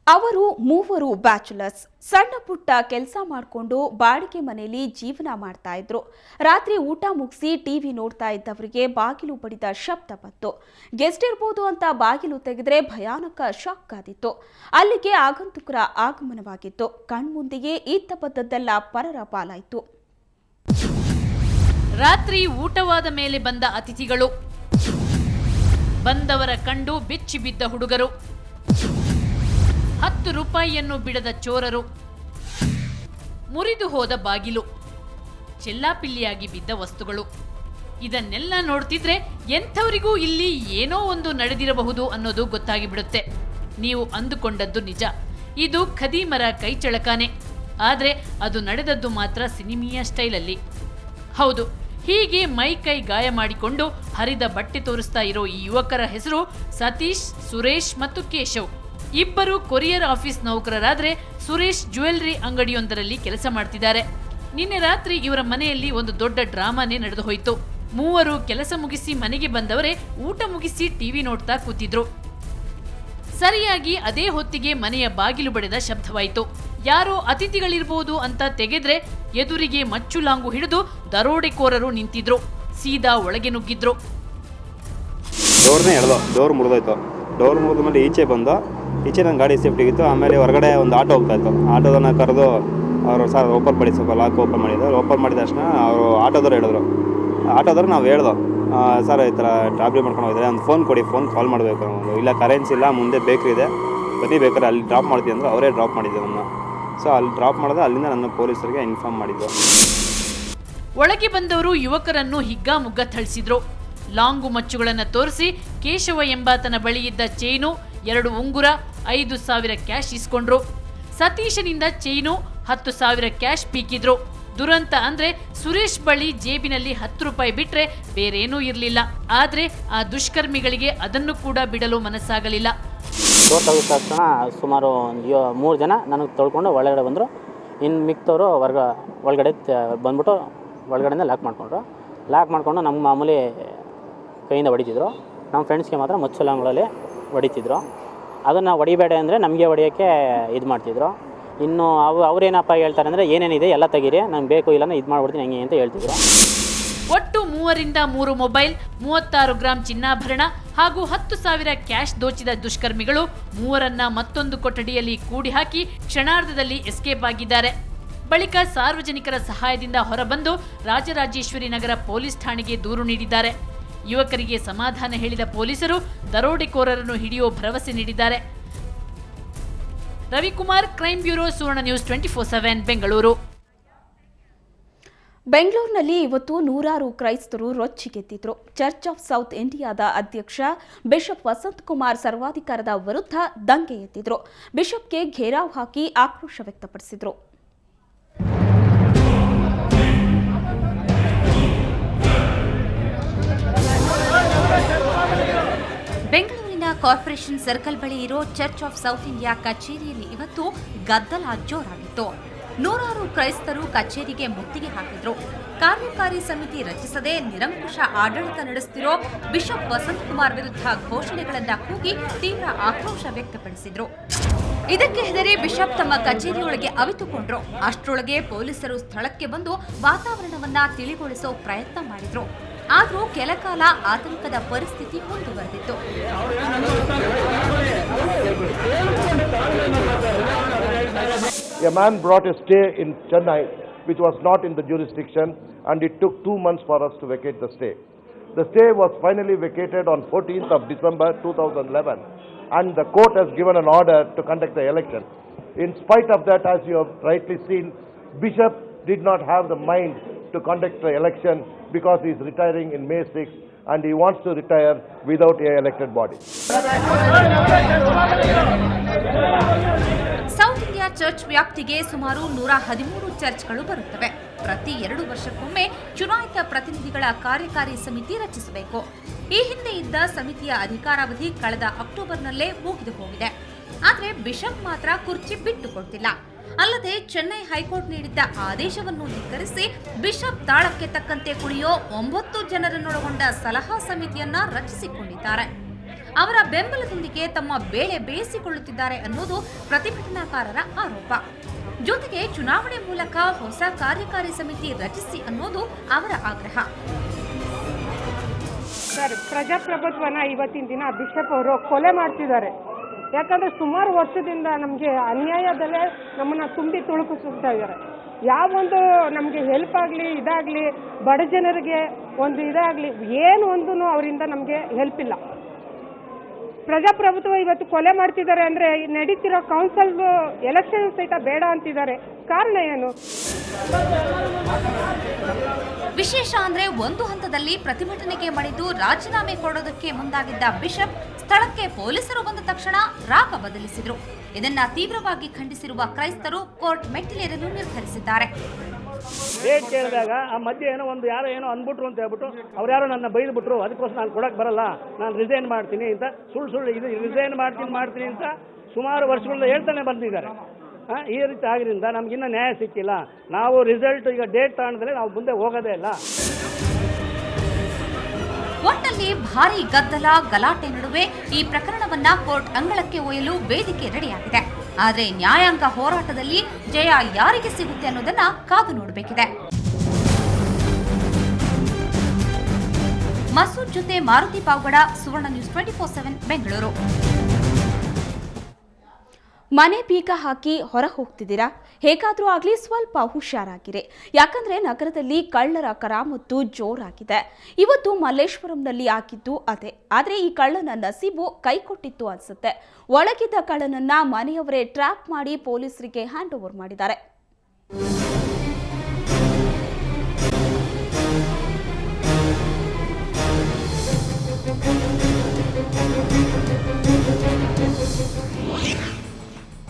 ಅವರು ಮೂವರು ಬ್ಯಾಚುಲರ್ಸ್ ಸಣ್ಣ ಪುಟ್ಟ ಕೆಲಸ ಮಾಡಿಕೊಂಡು ಬಾಡಿಗೆ ಮನೆಯಲ್ಲಿ ಜೀವನ ಮಾಡ್ತಾ ಇದ್ರು. ರಾತ್ರಿ ಊಟ ಮುಗಿಸಿ ಟಿವಿ ನೋಡ್ತಾ ಇದ್ದವರಿಗೆ ಬಾಗಿಲು ಬಡಿದ ಶಬ್ದ ಬಂತು. ಗೆಸ್ಟ್ ಇರಬಹುದು ಅಂತ ಬಾಗಿಲು ತೆಗೆದ್ರೆ ಭಯಾನಕ ಶಾಕ್ ಆದಿತ್ತು. ಅಲ್ಲಿಗೆ ಆಗಂತುಕರ ಆಗಮನವಾಗಿತ್ತು. ಕಣ್ಮುಂದೆಯೇ ಇತ್ತ ಬದ್ದದ್ದೆಲ್ಲ ಪರರ ಪಾಲಾಯಿತು. ರಾತ್ರಿ ಊಟವಾದ ಮೇಲೆ ಬಂದ ಅತಿಥಿಗಳು, ಬಂದವರ ಕಂಡು ಬೆಚ್ಚಿ ಬಿದ್ದ ಹುಡುಗರು, 10 ರೂಪಾಯಿಯನ್ನು ಬಿಡದ ಚೋರರು, ಮುರಿದು ಹೋದ ಬಾಗಿಲು, ಚೆಲ್ಲಾಪಿಲ್ಲಿಯಾಗಿ ಬಿದ್ದ ವಸ್ತುಗಳು. ಇದನ್ನೆಲ್ಲ ನೋಡ್ತಿದ್ರೆ ಎಂಥವರಿಗೂ ಇಲ್ಲಿ ಏನೋ ಒಂದು ನಡೆದಿರಬಹುದು ಅನ್ನೋದು ಗೊತ್ತಾಗಿಬಿಡುತ್ತೆ. ನೀವು ಅಂದುಕೊಂಡದ್ದು ನಿಜ, ಇದು ಖದೀಮರ ಕೈಚಳಕಾನೆ. ಆದರೆ ಅದು ನಡೆದದ್ದು ಮಾತ್ರ ಸಿನಿಮೀಯ ಸ್ಟೈಲಲ್ಲಿ. ಹೌದು, ಹೀಗೆ ಮೈ ಕೈ ಗಾಯ ಮಾಡಿಕೊಂಡು ಹರಿದ ಬಟ್ಟೆ ತೋರಿಸ್ತಾ ಇರೋ ಈ ಯುವಕರ ಹೆಸರು ಸತೀಶ್, ಸುರೇಶ್ ಮತ್ತು ಕೇಶವ್. ಇಬ್ಬರು ಕೊರಿಯರ್ ಆಫೀಸ್ ನೌಕರರಾದ್ರೆ ಸುರೇಶ್ ಜ್ಯುವೆಲ್ಲರಿ ಅಂಗಡಿಯೊಂದರಲ್ಲಿ ಕೆಲಸ ಮಾಡ್ತಿದ್ದಾರೆ. ನಿನ್ನೆ ರಾತ್ರಿ ಇವರ ಮನೆಯಲ್ಲಿ ಒಂದು ದೊಡ್ಡ ಡ್ರಾಮಾನೇ ನಡೆದು ಹೋಯಿತು. ಮೂವರು ಕೆಲಸ ಮುಗಿಸಿ ಮನೆಗೆ ಬಂದವರೇ ಊಟ ಮುಗಿಸಿ ಟಿವಿ ನೋಡ್ತಾ ಕೂತಿದ್ರು. ಸರಿಯಾಗಿ ಅದೇ ಹೊತ್ತಿಗೆ ಮನೆಯ ಬಾಗಿಲು ಬಡಿದ ಶಬ್ದವಾಯಿತು. ಯಾರೋ ಅತಿಥಿಗಳಿರ್ಬೋದು ಅಂತ ತೆಗೆದ್ರೆ ಎದುರಿಗೆ ಮಚ್ಚುಲಾಂಗು ಹಿಡಿದು ದರೋಡೆಕೋರರು ನಿಂತಿದ್ರು. ಸೀದಾ ಒಳಗೆ ನುಗ್ಗಿದ್ರು. ಡೋರ್ ಮುರಿದೋಯ್ತು. ಡೋರ್ ಮುರಿದ ಮೇಲೆ ಈಚೆ ನನ್ನ ಗಾಡಿ ಸೇಫ್ಟಿಗಿತ್ತು. ಆಮೇಲೆ ಹೊರಗಡೆ ಒಂದು ಆಟೋ ಹೋಗ್ತಾ ಇತ್ತು. ಆಟೋದನ್ನ ಕರೆದು ಅವರು ಸರ್ ಓಪನ್ ಮಾಡಿ, ಸ್ವಲ್ಪ ಲಾಕ್ ಓಪನ್ ಮಾಡಿದ್ರು. ಓಪನ್ ಮಾಡಿದ ತಕ್ಷಣ ಅವರು ಆಟೋದವ್ರು ಹೇಳಿದ್ರು. ಆಟೋದವ್ರು ನಾವು ಹೇಳ್ದೋ, ಸರ್ ಈ ಥರ ಟ್ರಾಬ್ಲಿ ಮಾಡ್ಕೊಂಡು ಹೋಗಿದ್ರೆ ಒಂದು ಫೋನ್ ಕೊಡಿ, ಫೋನ್ ಕಾಲ್ ಮಾಡಬೇಕು. ಇಲ್ಲ ಕರೆನ್ಸಿ ಇಲ್ಲ, ಮುಂದೆ ಬೇಕ್ರಿ ಇದೆ, ಬನ್ನಿ ಬೇಕಾದ್ರೆ ಅಲ್ಲಿ ಡ್ರಾಪ್ ಮಾಡ್ತೀವಿ ಅಂದ್ರೆ ಅವರೇ ಡ್ರಾಪ್ ಮಾಡಿದ್ದೆ ನನ್ನ. ಸೊ ಅಲ್ಲಿ ಡ್ರಾಪ್ ಮಾಡಿದ್ರೆ ಅಲ್ಲಿಂದ ನನ್ನ ಪೊಲೀಸರಿಗೆ ಇನ್ಫಾರ್ಮ್ ಮಾಡಿದ್ದು. ಒಳಗೆ ಬಂದವರು ಯುವಕರನ್ನು ಹಿಗ್ಗಾಮುಗ್ಗ ಥಳಿಸಿದ್ರು. ಲಾಂಗು ಮಚ್ಚುಗಳನ್ನು ತೋರಿಸಿ ಕೇಶವ ಎಂಬಾತನ ಬಳಿ ಇದ್ದ ಚೈನು, 2 ಉಂಗುರ, 5,000 ಕ್ಯಾಶ್ ಇಸ್ಕೊಂಡ್ರು. ಸತೀಶನಿಂದ ಚೈನು, 10,000 ಕ್ಯಾಶ್ ಪೀಕಿದ್ರು. ದುರಂತ ಅಂದ್ರೆ ಸುರೇಶ್ ಬಳಿ ಜೇಬಿನಲ್ಲಿ 10 ರೂಪಾಯಿ ಬಿಟ್ರೆ ಬೇರೇನೂ ಇರಲಿಲ್ಲ. ಆದ್ರೆ ಆ ದುಷ್ಕರ್ಮಿಗಳಿಗೆ ಅದನ್ನು ಕೂಡ ಬಿಡಲು ಮನಸ್ಸಾಗಲಿಲ್ಲ. ಡೋರ್ ತೆಗೆದ ತಕ್ಷಣ ಸುಮಾರು 3 ಜನ ನನಗೆ ತೊಳ್ಕೊಂಡು ಒಳಗಡೆ ಬಂದರು. ಇನ್ನು ಮಿಕ್ತವರು ಒಳಗಡೆ ಬಂದ್ಬಿಟ್ಟು ಒಳಗಡೆಯಿಂದ ಲಾಕ್ ಮಾಡಿಕೊಂಡು ನಮ್ಮ ಮಾಮೂಲಿ ಕೈಯಿಂದ ಹೊಡಿತಿದ್ರು. ನಮ್ಮ ಫ್ರೆಂಡ್ಸ್ಗೆ ಮಾತ್ರ ಮುಚ್ಚಲಾಂಗಳಲ್ಲಿ ಹೊಡಿತಿದ್ರು. ಅದನ್ನು ಹೊಡಿಬೇಡ ಅಂದರೆ ನಮಗೆ ಹೊಡಿಯೋಕ್ಕೆ ಇದು ಮಾಡ್ತಿದ್ರು. ಇನ್ನು ಅವ್ರೇನಪ್ಪ ಹೇಳ್ತಾರೆ ಅಂದರೆ ಏನೇನಿದೆ ಎಲ್ಲ ತೆಗೀರಿ, ನಂಗೆ ಬೇಕು ಇಲ್ಲ ಇದು ಮಾಡ್ಬಿಡ್ತೀನಿ ಹೆಂಗೆ ಅಂತ ಹೇಳ್ತಿದ್ರು. ಒಟ್ಟು 3 ಮೊಬೈಲ್, 36 ಗ್ರಾಂ ಚಿನ್ನಾಭರಣ ಹಾಗೂ 10,000 ಕ್ಯಾಶ್ ದೋಚಿದ ದುಷ್ಕರ್ಮಿಗಳು ಮೂವರನ್ನ ಮತ್ತೊಂದು ಕೊಠಡಿಯಲ್ಲಿ ಕೂಡಿ ಹಾಕಿ ಕ್ಷಣಾರ್ಧದಲ್ಲಿ ಎಸ್ಕೇಪ್ ಆಗಿದ್ದಾರೆ. ಬಳಿಕ ಸಾರ್ವಜನಿಕರ ಸಹಾಯದಿಂದ ಹೊರಬಂದು ರಾಜರಾಜೇಶ್ವರಿ ನಗರ ಪೊಲೀಸ್ ಠಾಣೆಗೆ ದೂರು ನೀಡಿದ್ದಾರೆ. ಯುವಕರಿಗೆ ಸಮಾಧಾನ ಹೇಳಿದ ಪೊಲೀಸರು ದರೋಡೆಕೋರರನ್ನು ಹಿಡಿಯುವ ಭರವಸೆ ನೀಡಿದ್ದಾರೆ. ರವಿಕುಮಾರ್, ಕ್ರೈಮ್ ಬ್ಯೂರೋ, ಸುವರ್ಣ ನ್ಯೂಸ್ 24/7 ಬೆಂಗಳೂರು. ಬೆಂಗಳೂರಿನಲ್ಲಿ ಇವತ್ತು ನೂರಾರು ಕ್ರೈಸ್ತರು ರೊಚ್ಚಿಗೆದ್ದಿದ್ರು. ಚರ್ಚ್ ಆಫ್ ಸೌತ್ ಇಂಡಿಯಾದ ಅಧ್ಯಕ್ಷ ಬಿಷಪ್ ವಸಂತ್ ಕುಮಾರ್ ಸರ್ವಾಧಿಕಾರದ ವಿರುದ್ಧ ದಂಗೆ ಎದ್ದಿದ್ರು. ಬಿಷಪ್ಗೆ ಘೇರಾವ್ ಹಾಕಿ ಆಕ್ರೋಶ ವ್ಯಕ್ತಪಡಿಸಿದ್ರು. ಬೆಂಗಳೂರಿನ ಕಾರ್ಪೊರೇಷನ್ ಸರ್ಕಲ್ ಬಳಿ ಇರೋ ಚರ್ಚ್ ಆಫ್ ಸೌತ್ ಇಂಡಿಯಾ ಕಚೇರಿಯಲ್ಲಿ ಇವತ್ತು ಗದ್ದಲ ಜೋರಾಗಿತ್ತು. ನೂರಾರು ಕ್ರೈಸ್ತರು ಕಚೇರಿಗೆ ಮುತ್ತಿಗೆ ಹಾಕಿದ್ರು. ಕಾರ್ಯಕಾರಿ ಸಮಿತಿ ರಚಿಸದೆ ನಿರಂಕುಶ ಆಡಳಿತ ನಡೆಸುತ್ತಿರೋ ಬಿಷಪ್ ವಸಂತ್ ಕುಮಾರ್ ವಿರುದ್ಧ ಘೋಷಣೆಗಳನ್ನ ಕೂಗಿ ತೀವ್ರ ಆಕ್ರೋಶ ವ್ಯಕ್ತಪಡಿಸಿದ್ರು. ಇದಕ್ಕೆ ಹೆದರಿ ಬಿಷಪ್ ತಮ್ಮ ಕಚೇರಿಯೊಳಗೆ ಅವಿತುಕೊಂಡ್ರು. ಅಷ್ಟರೊಳಗೆ ಪೊಲೀಸರು ಸ್ಥಳಕ್ಕೆ ಬಂದು ವಾತಾವರಣವನ್ನ ತಿಳಿಗೊಳಿಸೋ ಪ್ರಯತ್ನ ಮಾಡಿದ್ರು. ಆದರೂ ಕೆಲಕಾಲ ಆತಂಕದ ಪರಿಸ್ಥಿತಿ ಮುಂದುವರೆದಿತ್ತು. A man brought a stay in Chennai which was not in the jurisdiction, and it took 2 months for us to vacate the stay. The stay was finally vacated on 14th of December 2011, and the court has given an order to conduct the election. In spite of that, as you have rightly seen, Bishop did not have the mind to conduct the election because he is retiring in May 6th, and he wants to retire without a elected body. South India church ವ್ಯಾಪ್ತಿಗೆ ಸುಮಾರು 113 ಚರ್ಚ್ಗಳು ಬರುತ್ತವೆ. ಪ್ರತಿ 2 ವರ್ಷಕ್ಕೊಮ್ಮೆ ಚುನಾಯಿತ ಪ್ರತಿನಿಧಿಗಳ ಕಾರ್ಯಕಾರಿ ಸಮಿತಿ ರಚಿಸಬೇಕು. ಈ ಹಿಂದೆ ಇದ್ದ ಸಮಿತಿಯ ಅಧಿಕಾರಾವಧಿ ಕಳೆದ ಅಕ್ಟೋಬರ್ನಲ್ಲೇ ಮುಗಿದು ಹೋಗಿದೆ. ಆದರೆ ಬಿಷಪ್ ಮಾತ್ರ ಕುರ್ಚಿ ಬಿಟ್ಟುಕೊಡ್ತಿಲ್ಲ. ಅಲ್ಲದೆ ಚೆನ್ನೈ ಹೈಕೋರ್ಟ್ ನೀಡಿದ್ದ ಆದೇಶವನ್ನು ಧಿಕ್ಕರಿಸಿ ಬಿಷಪ್ ತಾಳಕ್ಕೆ ತಕ್ಕಂತೆ ಕುಣಿಯೋ 9 ಜನರನ್ನೊಳಗೊಂಡ ಸಲಹಾ ಸಮಿತಿಯನ್ನ ರಚಿಸಿಕೊಂಡಿದ್ದಾರೆ. ಅವರ ಬೆಂಬಲದೊಂದಿಗೆ ತಮ್ಮ ಬೇಳೆ ಬೇಯಿಸಿಕೊಳ್ಳುತ್ತಿದ್ದಾರೆ ಅನ್ನೋದು ಪ್ರತಿಭಟನಾಕಾರರ ಆರೋಪ. ಜೊತೆಗೆ ಚುನಾವಣೆ ಮೂಲಕ ಹೊಸ ಕಾರ್ಯಕಾರಿ ಸಮಿತಿ ರಚಿಸಿ ಅನ್ನೋದು ಅವರ ಆಗ್ರಹ. ಸರ್, ಪ್ರಜಾಪ್ರಭುತ್ವನ ಇವತ್ತಿನ ದಿನ ಬಿಷಪ್ ಅವರು ಕೊಲೆ ಮಾಡ್ತಿದ್ದಾರೆ. ಯಾಕಂದ್ರೆ ಸುಮಾರು ವರ್ಷದಿಂದ ನಮಗೆ ಅನ್ಯಾಯದಲ್ಲೇ ನಮ್ಮನ್ನ ತುಂಬಿ ತುಳುಕಿಸ್ತಾ ಇದ್ದಾರೆ. ಯಾವೊಂದು ನಮಗೆ ಹೆಲ್ಪ್ ಆಗಲಿ ಇದಾಗಲಿ ಬಡ ಜನರಿಗೆ ಒಂದು ಇದಾಗಲಿ ಏನು ಒಂದು ಅವರಿಂದ ನಮಗೆ ಹೆಲ್ಪ್ ಇಲ್ಲ. ಪ್ರಜಾಪ್ರಭುತ್ವ ಇವತ್ತು ಕೊಲೆ ಮಾಡ್ತಿದ್ದಾರೆ ಅಂದ್ರೆ ನಡೀತಿರೋ ಕೌನ್ಸಿಲ್ ಎಲೆಕ್ಷನ್ ಸಹಿತ ಬೇಡ ಅಂತಿದ್ದಾರೆ. ಕಾರಣ ಏನು? ವಿಶೇಷ ಅಂದ್ರೆ ಒಂದು ಹಂತದಲ್ಲಿ ಪ್ರತಿಭಟನೆಗೆ ಮಣಿದು ರಾಜೀನಾಮೆ ಕೊಡೋದಕ್ಕೆ ಮುಂದಾಗಿದ್ದ ಬಿಷಪ್ ಸ್ಥಳಕ್ಕೆ ಪೊಲೀಸರು ಬಂದ ತಕ್ಷಣ ರಾಗ ಬದಲಿಸಿದ್ರು. ಇದನ್ನ ತೀವ್ರವಾಗಿ ಖಂಡಿಸಿರುವ ಕ್ರೈಸ್ತರು ಕೋರ್ಟ್ ಮೆಟ್ಟಿಲೇರಲು ನಿರ್ಧರಿಸಿದ್ದಾರೆ. ಡೇಟ್ ಕೇಳಿದಾಗ ಆ ಮಧ್ಯೆ ಏನೋ ಒಂದು ಯಾರೋ ಏನೋ ಅಂದ್ಬಿಟ್ರು ಅಂತ ಹೇಳ್ಬಿಟ್ಟು ಅವ್ರು ಯಾರೋ ನನ್ನ ಬೈದ್ಬಿಟ್ರು, ಅದಕ್ಕೋಸ್ಕರ ನಾನು ಕೊಡಕ್ಕೆ ಬರಲ್ಲ, ನಾನು ರಿಸೈನ್ ಮಾಡ್ತೀನಿ ಅಂತ ಸುಳ್ಳು ಇದು ರಿಸೈನ್ ಮಾಡ್ತೀನಿ ಅಂತ ಸುಮಾರು ವರ್ಷಗಳಿಂದ ಹೇಳ್ತಾನೆ ಬಂದಿದ್ದಾರೆ. ಈ ರೀತಿ ಆಗಿದ್ದರಿಂದ ನಮಗಿನ್ನ ನ್ಯಾಯ ಸಿಕ್ಕಿಲ್ಲ. ನಾವು ರಿಸಲ್ಟ್ ಈಗ ಡೇಟ್ ತಗೊಂಡ್ರೆ ನಾವು ಮುಂದೆ ಹೋಗೋದೇ ಇಲ್ಲ. ಒಟ್ಟಲ್ಲಿ ಭಾರೀ ಗದ್ದಲ ಗಲಾಟೆ ನಡುವೆ ಈ ಪ್ರಕರಣವನ್ನ ಕೋರ್ಟ್ ಅಂಗಳಕ್ಕೆ ಒಯ್ಯಲು ವೇದಿಕೆ ರೆಡಿಯಾಗಿದೆ. ಆದರೆ ನ್ಯಾಯಾಂಗ ಹೋರಾಟದಲ್ಲಿ ಜಯ ಯಾರಿಗೆ ಸಿಗುತ್ತೆ ಅನ್ನೋದನ್ನ ಕಾದು ನೋಡಬೇಕಿದೆ. ಮಸೂದ್ ಜೊತೆ ಮಾರುತಿ ಪಾವಗಡ, ಸುವರ್ಣ ನ್ಯೂಸ್ 24/7 ಬೆಂಗಳೂರು. ಮನೆ ಬೀಗ ಹಾಕಿ ಹೊರ ಹೋಗ್ತಿದ್ದೀರಾ? ಹೇಗಾದ್ರೂ ಆಗ್ಲಿ ಸ್ವಲ್ಪ ಹುಷಾರಾಗಿರಿ. ಯಾಕಂದ್ರೆ ನಗರದಲ್ಲಿ ಕಳ್ಳರ ಕರಾಮತ್ತು ಜೋರಾಗಿದೆ. ಇವತ್ತು ಮಲ್ಲೇಶ್ವರಂನಲ್ಲಿ ಆಗಿದ್ದು ಅದೇ. ಆದ್ರೆ ಈ ಕಳ್ಳನ ನಸೀಬು ಕೈ ಕೊಟ್ಟಿತ್ತು ಅನ್ಸುತ್ತೆ. ಒಳಗಿದ್ದ ಕಳ್ಳನನ್ನ ಮನೆಯವರೇ ಟ್ರ್ಯಾಪ್ ಮಾಡಿ ಪೊಲೀಸರಿಗೆ ಹ್ಯಾಂಡ್ ಓವರ್ ಮಾಡಿದ್ದಾರೆ.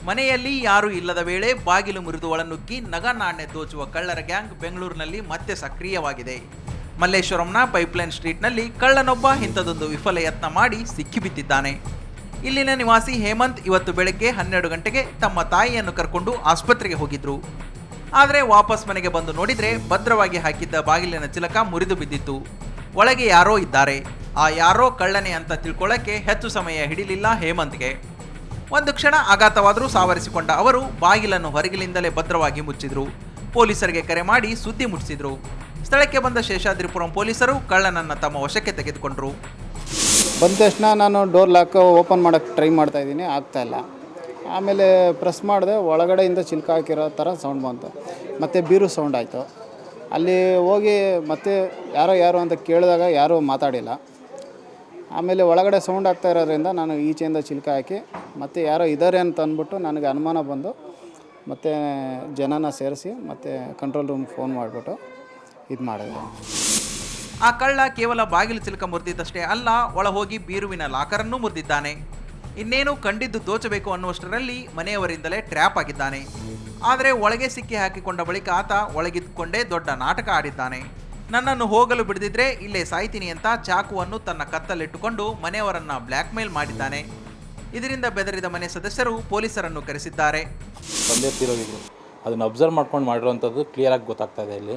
ಮನೆಯಲ್ಲಿ ಯಾರೂ ಇಲ್ಲದ ವೇಳೆ ಬಾಗಿಲು ಮುರಿದು ಒಳನುಗ್ಗಿ ನಗ ನಾಣ್ಯ ದೋಚುವ ಕಳ್ಳರ ಗ್ಯಾಂಗ್ ಬೆಂಗಳೂರಿನಲ್ಲಿ ಮತ್ತೆ ಸಕ್ರಿಯವಾಗಿದೆ. ಮಲ್ಲೇಶ್ವರಂನ ಪೈಪ್ಲೈನ್ ಸ್ಟ್ರೀಟ್ನಲ್ಲಿ ಕಳ್ಳನೊಬ್ಬ ಇಂಥದೊಂದು ವಿಫಲ ಯತ್ನ ಮಾಡಿ ಸಿಕ್ಕಿಬಿದ್ದಿದ್ದಾನೆ. ಇಲ್ಲಿನ ನಿವಾಸಿ ಹೇಮಂತ್ ಇವತ್ತು ಬೆಳಗ್ಗೆ 12 ಗಂಟೆಗೆ ತಮ್ಮ ತಾಯಿಯನ್ನು ಕರ್ಕೊಂಡು ಆಸ್ಪತ್ರೆಗೆ ಹೋಗಿದ್ರು. ಆದರೆ ವಾಪಸ್ ಮನೆಗೆ ಬಂದು ನೋಡಿದ್ರೆ ಭದ್ರವಾಗಿ ಹಾಕಿದ್ದ ಬಾಗಿಲಿನ ಚಿಲಕ ಮುರಿದು ಬಿದ್ದಿತ್ತು. ಒಳಗೆ ಯಾರೋ ಇದ್ದಾರೆ. ಆ ಯಾರೋ ಕಳ್ಳನೆ ಅಂತ ತಿಳ್ಕೊಳ್ಳೋಕ್ಕೆ ಹೆಚ್ಚು ಸಮಯ ಹಿಡಿಲಿಲ್ಲ ಹೇಮಂತ್ಗೆ. ಒಂದು ಕ್ಷಣ ಆಘಾತವಾದರೂ ಸಾವರಿಸಿಕೊಂಡ ಅವರು ಬಾಗಿಲನ್ನು ಹೊರಗಿಲಿಂದಲೇ ಭದ್ರವಾಗಿ ಮುಚ್ಚಿದ್ರು. ಪೊಲೀಸರಿಗೆ ಕರೆ ಮಾಡಿ ಸುದ್ದಿ ಮುಟ್ಟಿಸಿದ್ರು. ಸ್ಥಳಕ್ಕೆ ಬಂದ ಶೇಷಾದ್ರಿಪುರಂ ಪೊಲೀಸರು ಕಳ್ಳನನ್ನು ತಮ್ಮ ವಶಕ್ಕೆ ತೆಗೆದುಕೊಂಡ್ರು. ಬಂದ ತಕ್ಷಣ ನಾನು ಡೋರ್ ಲಾಕ್ ಓಪನ್ ಮಾಡೋಕ್ಕೆ ಟ್ರೈ ಮಾಡ್ತಾಯಿದ್ದೀನಿ, ಆಗ್ತಾಯಿಲ್ಲ. ಆಮೇಲೆ ಪ್ರೆಸ್ ಮಾಡಿದೆ, ಒಳಗಡೆಯಿಂದ ಚಿಲ್ಕ ಹಾಕಿರೋ ಥರ ಸೌಂಡ್ ಬಂತು. ಮತ್ತು ಬೀರು ಸೌಂಡ್ ಆಯಿತು. ಅಲ್ಲಿ ಹೋಗಿ ಮತ್ತೆ ಯಾರೋ ಅಂತ ಕೇಳಿದಾಗ ಯಾರೂ ಮಾತಾಡಿಲ್ಲ. ಆಮೇಲೆ ಒಳಗಡೆ ಸೌಂಡ್ ಆಗ್ತಾ ಇರೋದ್ರಿಂದ ನಾನು ಈಚೆಯಿಂದ ಚಿಲ್ಕ ಹಾಕಿ ಮತ್ತು ಯಾರೋ ಇದ್ದಾರೆ ಅಂತ ಅಂದ್ಬಿಟ್ಟು ನನಗೆ ಅನುಮಾನ ಬಂದು ಮತ್ತು ಜನನ ಸೇರಿಸಿ ಮತ್ತು ಕಂಟ್ರೋಲ್ ರೂಮ್ಗೆ ಫೋನ್ ಮಾಡಿಬಿಟ್ಟು ಇದು ಮಾಡಿದೆ. ಆ ಕಳ್ಳ ಕೇವಲ ಬಾಗಿಲು ಚಿಲಕ ಮುರಿದಿದ್ದಷ್ಟೇ ಅಲ್ಲ, ಒಳ ಹೋಗಿ ಬೀರುವಿನ ಲಾಕರನ್ನು ಮುರಿದಿದ್ದಾನೆ. ಇನ್ನೇನು ಕಂಡಿದ್ದು ದೋಚಬೇಕು ಅನ್ನುವಷ್ಟರಲ್ಲಿ ಮನೆಯವರಿಂದಲೇ ಟ್ರ್ಯಾಪ್ ಆಗಿದ್ದಾನೆ. ಆದರೆ ಒಳಗೆ ಸಿಕ್ಕಿ ಹಾಕಿಕೊಂಡ ಬಳಿಕ ಆತ ಒಳಗಿದ್ದುಕೊಂಡೇ ದೊಡ್ಡ ನಾಟಕ ಆಡಿದ್ದಾನೆ. ನನ್ನನ್ನು ಹೋಗಲು ಬಿಡದಿದ್ರೆ ಇಲ್ಲೇ ಸಾಯ್ತೀನಿ ಅಂತ ಚಾಕುವನ್ನು ತನ್ನ ಕತ್ತಲ್ಲಿಟ್ಟುಕೊಂಡು ಮನೆಯವರನ್ನ ಬ್ಲ್ಯಾಕ್ ಮೇಲ್ ಮಾಡಿದ್ದಾನೆ. ಇದರಿಂದ ಬೆದರಿದ ಮನೆ ಸದಸ್ಯರು ಪೊಲೀಸರನ್ನು ಕರೆಸಿದ್ದಾರೆ. ತಂದೆ ತೀರೋಗಿದ್ರು, ಅದನ್ನು ಅಬ್ಸರ್ವ್ ಮಾಡ್ಕೊಂಡು ಮಾಡಿರೋವಂಥದ್ದು ಕ್ಲಿಯರಾಗಿ ಗೊತ್ತಾಗ್ತಾ ಇದೆ. ಇಲ್ಲಿ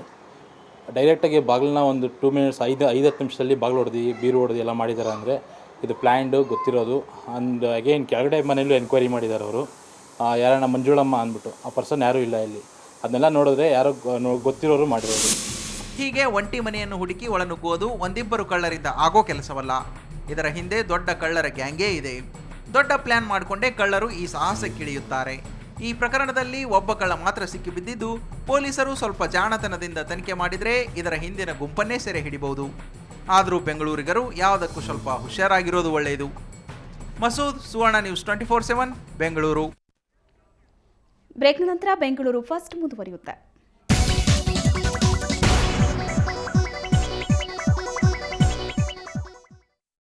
ಡೈರೆಕ್ಟಾಗಿ ಬಾಗಿಲನ್ನ ಒಂದು 2 ಮಿನಿಟ್ಸ್ 5-10 ನಿಮಿಷದಲ್ಲಿ ಬಾಗಿಲು ಹೊಡೆದು ಬೀರು ಹೊಡೆದು ಎಲ್ಲ ಮಾಡಿದ್ದಾರೆ ಅಂದರೆ ಇದು ಪ್ಲ್ಯಾಂಡು ಗೊತ್ತಿರೋದು. ಆ್ಯಂಡ್ ಅಗೇನ್ ಕೆಳಗಡೆ ಮನೆಯಲ್ಲೂ ಎನ್ಕ್ವೈರಿ ಮಾಡಿದ್ದಾರೆ ಅವರು. ಯಾರನ್ನ ಮಂಜುಳಮ್ಮ ಅಂದ್ಬಿಟ್ಟು ಆ ಪರ್ಸನ್ ಯಾರೂ ಇಲ್ಲ ಇಲ್ಲಿ. ಅದನ್ನೆಲ್ಲ ನೋಡಿದ್ರೆ ಯಾರೋ ಗೊತ್ತಿರೋರು ಮಾಡಿರೋದು. ಹೀಗೆ ಒಂಟಿ ಮನೆಯನ್ನು ಹುಡುಕಿ ಒಳನುಗ್ಗುವುದು ಒಂದಿಬ್ಬರು ಕಳ್ಳರಿಂದ ಆಗೋ ಕೆಲಸವಲ್ಲ. ಇದರ ಹಿಂದೆ ದೊಡ್ಡ ಕಳ್ಳರ ಗ್ಯಾಂಗೇ ಇದೆ. ದೊಡ್ಡ ಪ್ಲಾನ್ ಮಾಡಿಕೊಂಡೇ ಕಳ್ಳರು ಈ ಸಾಹಸಕ್ಕಿಳಿಯುತ್ತಾರೆ. ಈ ಪ್ರಕರಣದಲ್ಲಿ ಒಬ್ಬ ಕಳ್ಳ ಮಾತ್ರ ಸಿಕ್ಕಿಬಿದ್ದಿದ್ದು ಪೊಲೀಸರು ಸ್ವಲ್ಪ ಜಾಣತನದಿಂದ ತನಿಖೆ ಮಾಡಿದರೆ ಇದರ ಹಿಂದಿನ ಗುಂಪನ್ನೇ ಸೆರೆ ಹಿಡಿಬಹುದು. ಆದರೂ ಬೆಂಗಳೂರಿಗರು ಯಾವುದಕ್ಕೂ ಸ್ವಲ್ಪ ಹುಷಾರಾಗಿರೋದು ಒಳ್ಳೆಯದು. ಮಸೂದ್, ಸುವರ್ಣ ನ್ಯೂಸ್ 24/7 ಬೆಂಗಳೂರು. ಬ್ರೇಕ್ನ ನಂತರ ಬೆಂಗಳೂರು ಫಸ್ಟ್ ಮುಂದುವರಿಯುತ್ತೆ.